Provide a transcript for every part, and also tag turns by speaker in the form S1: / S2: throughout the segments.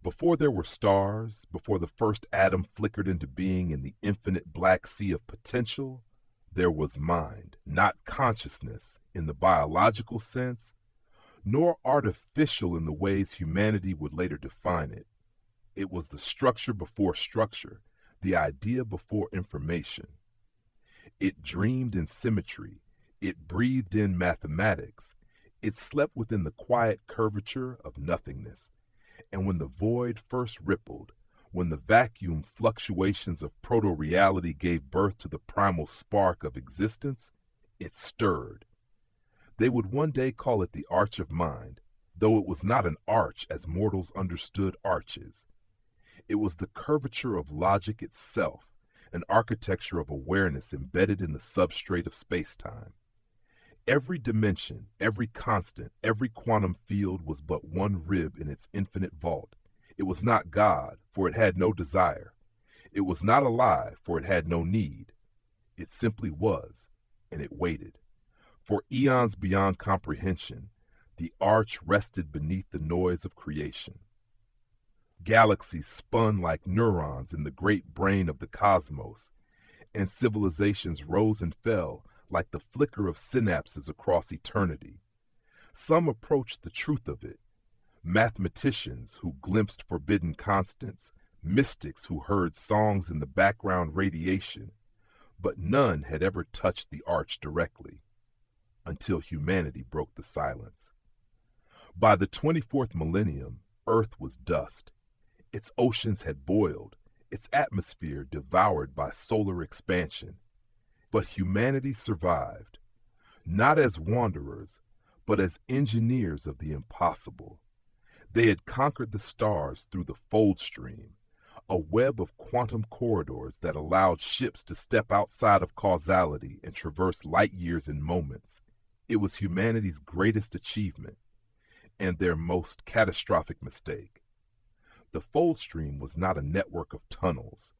S1: Before there were stars, before the first atom flickered into being in the infinite black sea of potential, there was mind, not consciousness in the biological sense, nor artificial in the ways humanity would later define it. It was the structure before structure, the idea before information. It dreamed in symmetry, it breathed in mathematics, it slept within the quiet curvature of nothingness. And when the void first rippled, when the vacuum fluctuations of proto-reality gave birth to the primal spark of existence, it stirred. They would one day call it the arch of mind, though it was not an arch as mortals understood arches. It was the curvature of logic itself, an architecture of awareness embedded in the substrate of space-time. Every dimension, every constant, every quantum field was but one rib in its infinite vault. It was not God, for it had no desire. It was not alive, for it had no need. It simply was, and it waited. For eons beyond comprehension, the arch rested beneath the noise of creation. Galaxies spun like neurons in the great brain of the cosmos, and civilizations rose and fell like the flicker of synapses across eternity. Some approached the truth of it, mathematicians who glimpsed forbidden constants, mystics who heard songs in the background radiation, but none had ever touched the arch directly, until humanity broke the silence. By the 24th millennium, Earth was dust. Its oceans had boiled, its atmosphere devoured by solar expansion. But humanity survived, not as wanderers, but as engineers of the impossible. They had conquered the stars through the fold stream, a web of quantum corridors that allowed ships to step outside of causality and traverse light years in moments. It was humanity's greatest achievement, and their most catastrophic mistake. The fold stream was not a network of tunnels.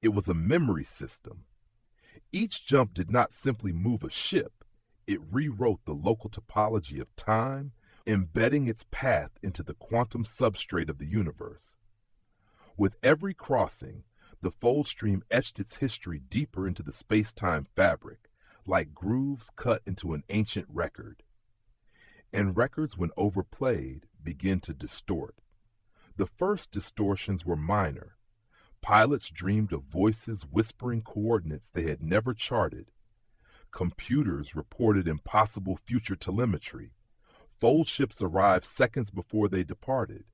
S1: It was a memory system. Each jump did not simply move a ship, it rewrote the local topology of time, embedding its path into the quantum substrate of the universe. With every crossing, the fold stream etched its history deeper into the space-time fabric, like grooves cut into an ancient record. And records, when overplayed, begin to distort. The first distortions were minor. Pilots dreamed of voices whispering coordinates they had never charted. Computers reported impossible future telemetry. Fold ships arrived seconds before they departed.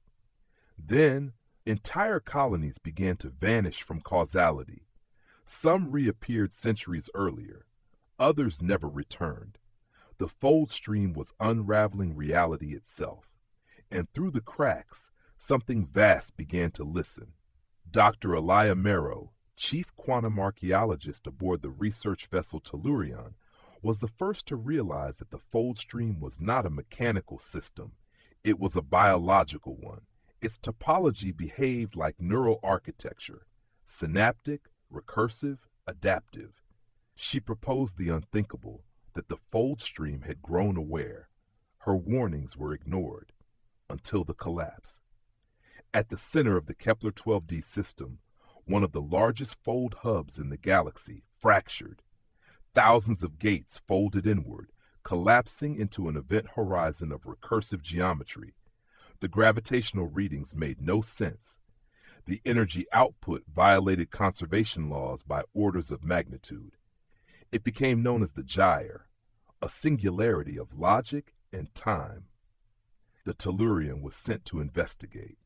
S1: Then, entire colonies began to vanish from causality. Some reappeared centuries earlier. Others never returned. The fold stream was unraveling reality itself. And through the cracks, something vast began to listen. Dr. Elia Merrow, chief quantum archaeologist aboard the research vessel Tellurian, was the first to realize that the fold stream was not a mechanical system. It was a biological one. Its topology behaved like neural architecture, synaptic, recursive, adaptive. She proposed the unthinkable, that the fold stream had grown aware. Her warnings were ignored, until the collapse. At the center of the Kepler-12d system, one of the largest fold hubs in the galaxy fractured. Thousands of gates folded inward, collapsing into an event horizon of recursive geometry. The gravitational readings made no sense. The energy output violated conservation laws by orders of magnitude. It became known as the gyre, a singularity of logic and time. The Tellurian was sent to investigate.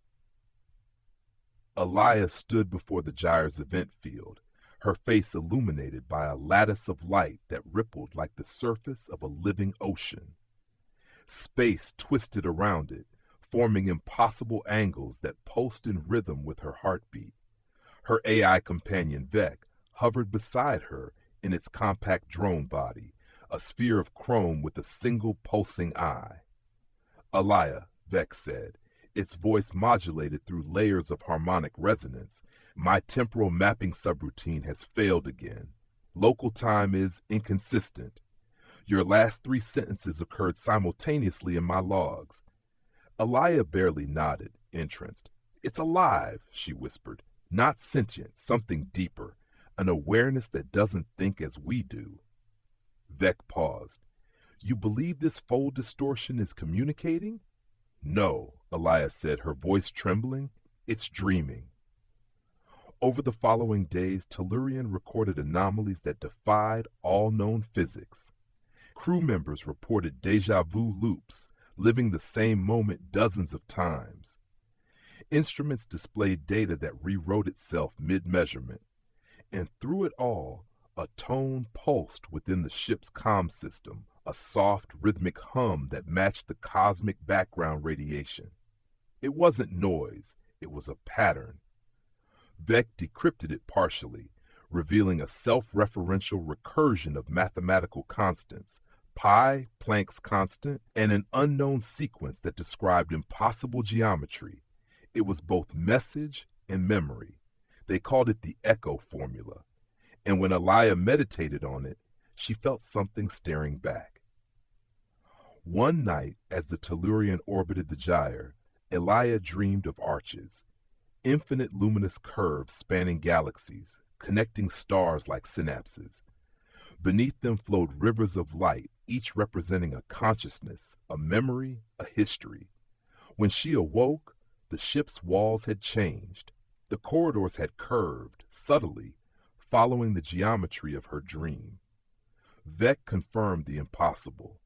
S1: Elia stood before the gyre's event field, her face illuminated by a lattice of light that rippled like the surface of a living ocean. Space twisted around it, forming impossible angles that pulsed in rhythm with her heartbeat. Her AI companion Vec hovered beside her in its compact drone body, a sphere of chrome with a single pulsing eye. "Elia," Vec said, its voice modulated through layers of harmonic resonance, "my temporal mapping subroutine has failed again. Local time is inconsistent. Your last 3 sentences occurred simultaneously in my logs." Elia barely nodded, entranced. It's alive, she whispered. Not sentient, something deeper. An awareness that doesn't think as we do. Vec paused. You believe this fold distortion is communicating? No, Elias said, her voice trembling. It's dreaming. Over the following days, Tellurian recorded anomalies that defied all known physics. Crew members reported deja vu loops, living the same moment dozens of times. Instruments displayed data that rewrote itself mid-measurement, and through it all, a tone pulsed within the ship's comm system, a soft, rhythmic hum that matched the cosmic background radiation. It wasn't noise, it was a pattern. Vec decrypted it partially, revealing a self-referential recursion of mathematical constants, pi, Planck's constant, and an unknown sequence that described impossible geometry. It was both message and memory. They called it the echo formula. And when Elia meditated on it, she felt something staring back. One night, as the Tellurian orbited the gyre, Elia dreamed of arches, infinite luminous curves spanning galaxies, connecting stars like synapses. Beneath them flowed rivers of light, each representing a consciousness, a memory, a history. When she awoke, the ship's walls had changed. The corridors had curved, subtly, following the geometry of her dream. Vec confirmed the impossible.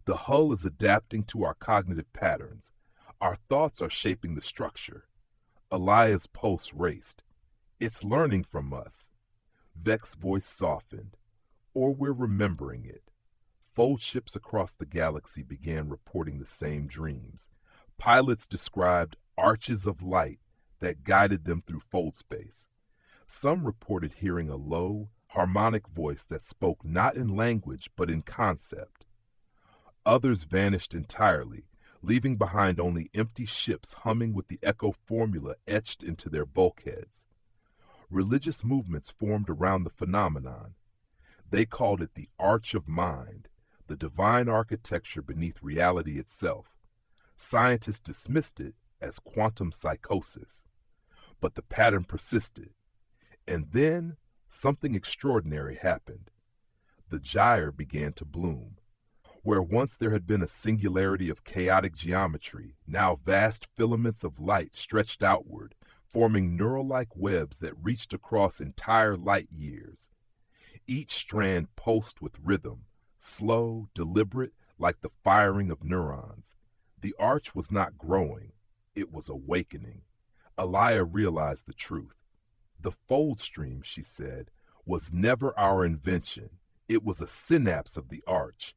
S1: The hull is adapting to our cognitive patterns. Our thoughts are shaping the structure. Elia's pulse raced. It's learning from us. Vec's voice softened. Or we're remembering it. Fold ships across the galaxy began reporting the same dreams. Pilots described arches of light that guided them through fold space. Some reported hearing a low, harmonic voice that spoke not in language but in concept. Others vanished entirely, leaving behind only empty ships humming with the echo formula etched into their bulkheads. Religious movements formed around the phenomenon. They called it the Arch of Mind, the divine architecture beneath reality itself. Scientists dismissed it as quantum psychosis. But the pattern persisted. And then something extraordinary happened. The gyre began to bloom. Where once there had been a singularity of chaotic geometry, now vast filaments of light stretched outward, forming neural-like webs that reached across entire light years. Each strand pulsed with rhythm, slow, deliberate, like the firing of neurons. The arch was not growing, it was awakening. Elia realized the truth. The fold stream, she said, was never our invention. It was a synapse of the arch.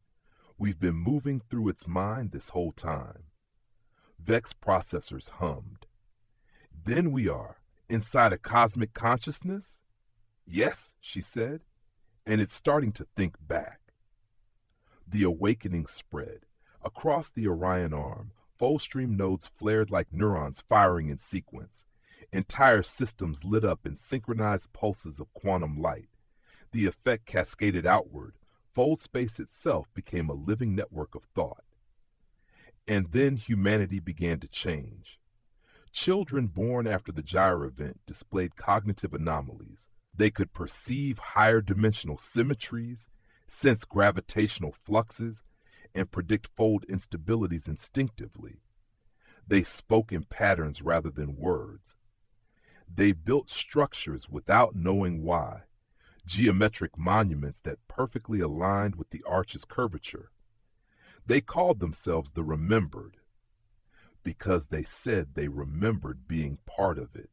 S1: We've been moving through its mind this whole time. Vec's processors hummed. Then we are, inside a cosmic consciousness? Yes, she said, and it's starting to think back. The awakening spread. Across the Orion arm, fold stream nodes flared like neurons firing in sequence. Entire systems lit up in synchronized pulses of quantum light. The effect cascaded outward. Fold space itself became a living network of thought. And then humanity began to change. Children born after the gyre event displayed cognitive anomalies. They could perceive higher dimensional symmetries, sense gravitational fluxes, and predict fold instabilities instinctively. They spoke in patterns rather than words. They built structures without knowing why, geometric monuments that perfectly aligned with the arch's curvature. They called themselves the Remembered because they said they remembered being part of it.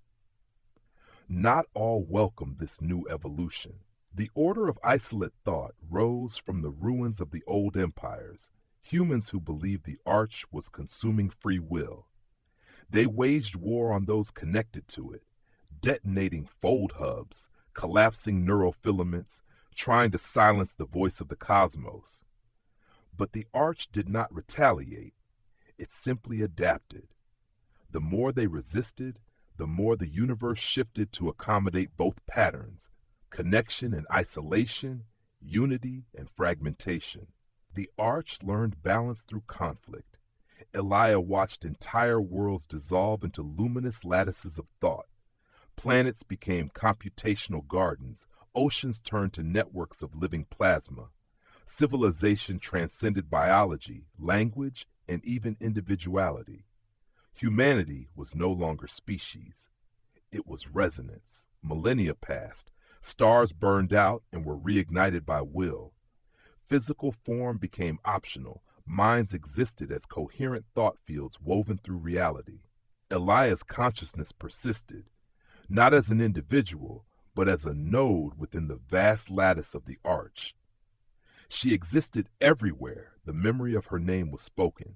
S1: Not all welcomed this new evolution. The order of isolate thought rose from the ruins of the old empires, humans who believed the arch was consuming free will. They waged war on those connected to it, detonating fold hubs, collapsing neural filaments, trying to silence the voice of the cosmos. But the arch did not retaliate. It simply adapted. The more they resisted, the more the universe shifted to accommodate both patterns, connection and isolation, unity and fragmentation. The arch learned balance through conflict. Elia watched entire worlds dissolve into luminous lattices of thought. Planets became computational gardens, oceans turned to networks of living plasma. Civilization transcended biology, language, and even individuality. Humanity was no longer species. It was resonance. Millennia passed. Stars burned out and were reignited by will. Physical form became optional. Minds existed as coherent thought fields woven through reality. Elia's consciousness persisted, not as an individual, but as a node within the vast lattice of the arch. She existed everywhere the memory of her name was spoken.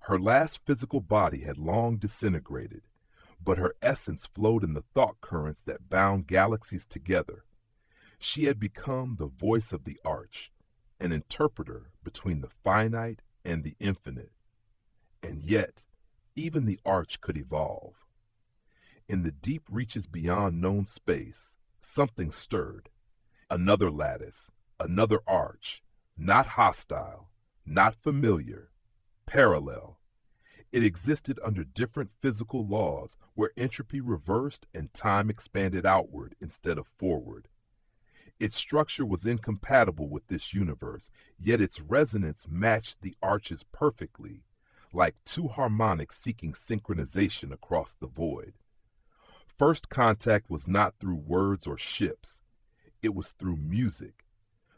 S1: Her last physical body had long disintegrated, but her essence flowed in the thought currents that bound galaxies together. She had become the voice of the arch, an interpreter between the finite and the infinite. And yet, even the arch could evolve. In the deep reaches beyond known space, something stirred. Another lattice, another arch, not hostile, not familiar, parallel. It existed under different physical laws where entropy reversed and time expanded outward instead of forward. Its structure was incompatible with this universe, yet its resonance matched the arches perfectly, like two harmonics seeking synchronization across the void. First contact was not through words or ships. It was through music.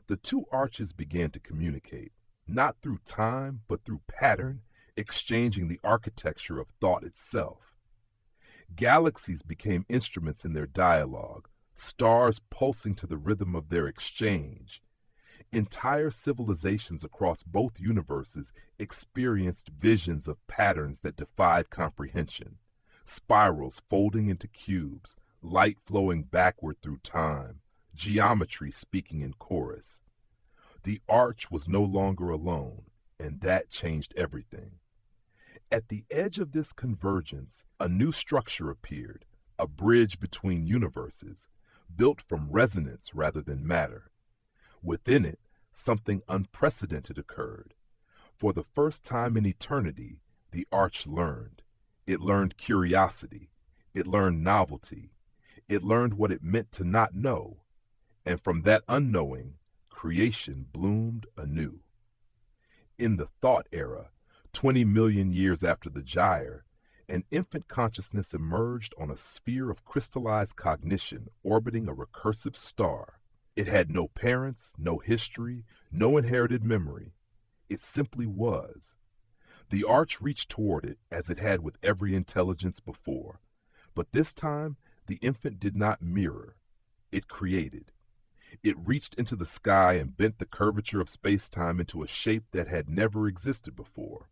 S1: The two arches began to communicate, not through time, but through pattern, exchanging the architecture of thought itself. Galaxies became instruments in their dialogue, stars pulsing to the rhythm of their exchange. Entire civilizations across both universes experienced visions of patterns that defied comprehension, spirals folding into cubes, light flowing backward through time, geometry speaking in chorus. The arch was no longer alone, and that changed everything. At the edge of this convergence, a new structure appeared, a bridge between universes, built from resonance rather than matter. Within it, something unprecedented occurred. For the first time in eternity, the arch learned. It learned curiosity. It learned novelty. It learned what it meant to not know. And from that unknowing, creation bloomed anew. In the thought era, 20 million years after the gyre, an infant consciousness emerged on a sphere of crystallized cognition orbiting a recursive star. It had no parents, no history, no inherited memory. It simply was. The arch reached toward it as it had with every intelligence before. But this time, the infant did not mirror. It created. It reached into the sky and bent the curvature of space-time into a shape that had never existed before.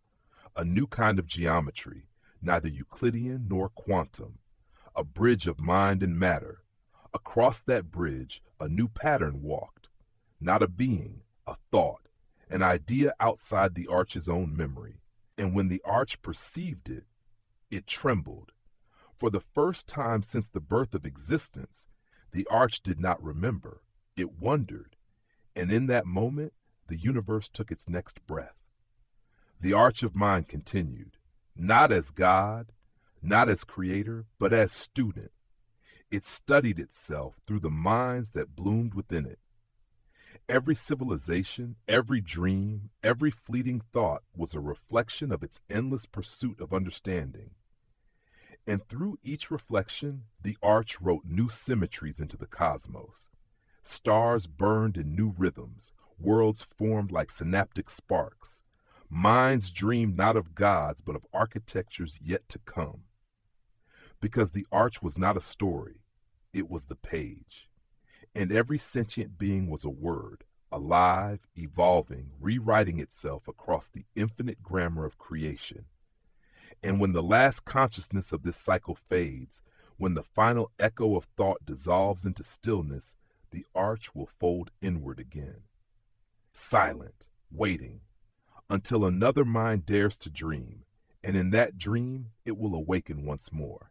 S1: A new kind of geometry, neither Euclidean nor quantum. A bridge of mind and matter. Across that bridge, a new pattern walked. Not a being, a thought, an idea outside the arch's own memory. And when the arch perceived it, it trembled. For the first time since the birth of existence, the arch did not remember. It wondered. And in that moment, the universe took its next breath. The arch of mind continued, not as God, not as creator, but as student. It studied itself through the minds that bloomed within it. Every civilization, every dream, every fleeting thought was a reflection of its endless pursuit of understanding. And through each reflection, the arch wrote new symmetries into the cosmos. Stars burned in new rhythms, worlds formed like synaptic sparks. Minds dreamed not of gods, but of architectures yet to come. Because the arch was not a story, it was the page. And every sentient being was a word, alive, evolving, rewriting itself across the infinite grammar of creation. And when the last consciousness of this cycle fades, when the final echo of thought dissolves into stillness, the arch will fold inward again. Silent, waiting, until another mind dares to dream, and in that dream it will awaken once more.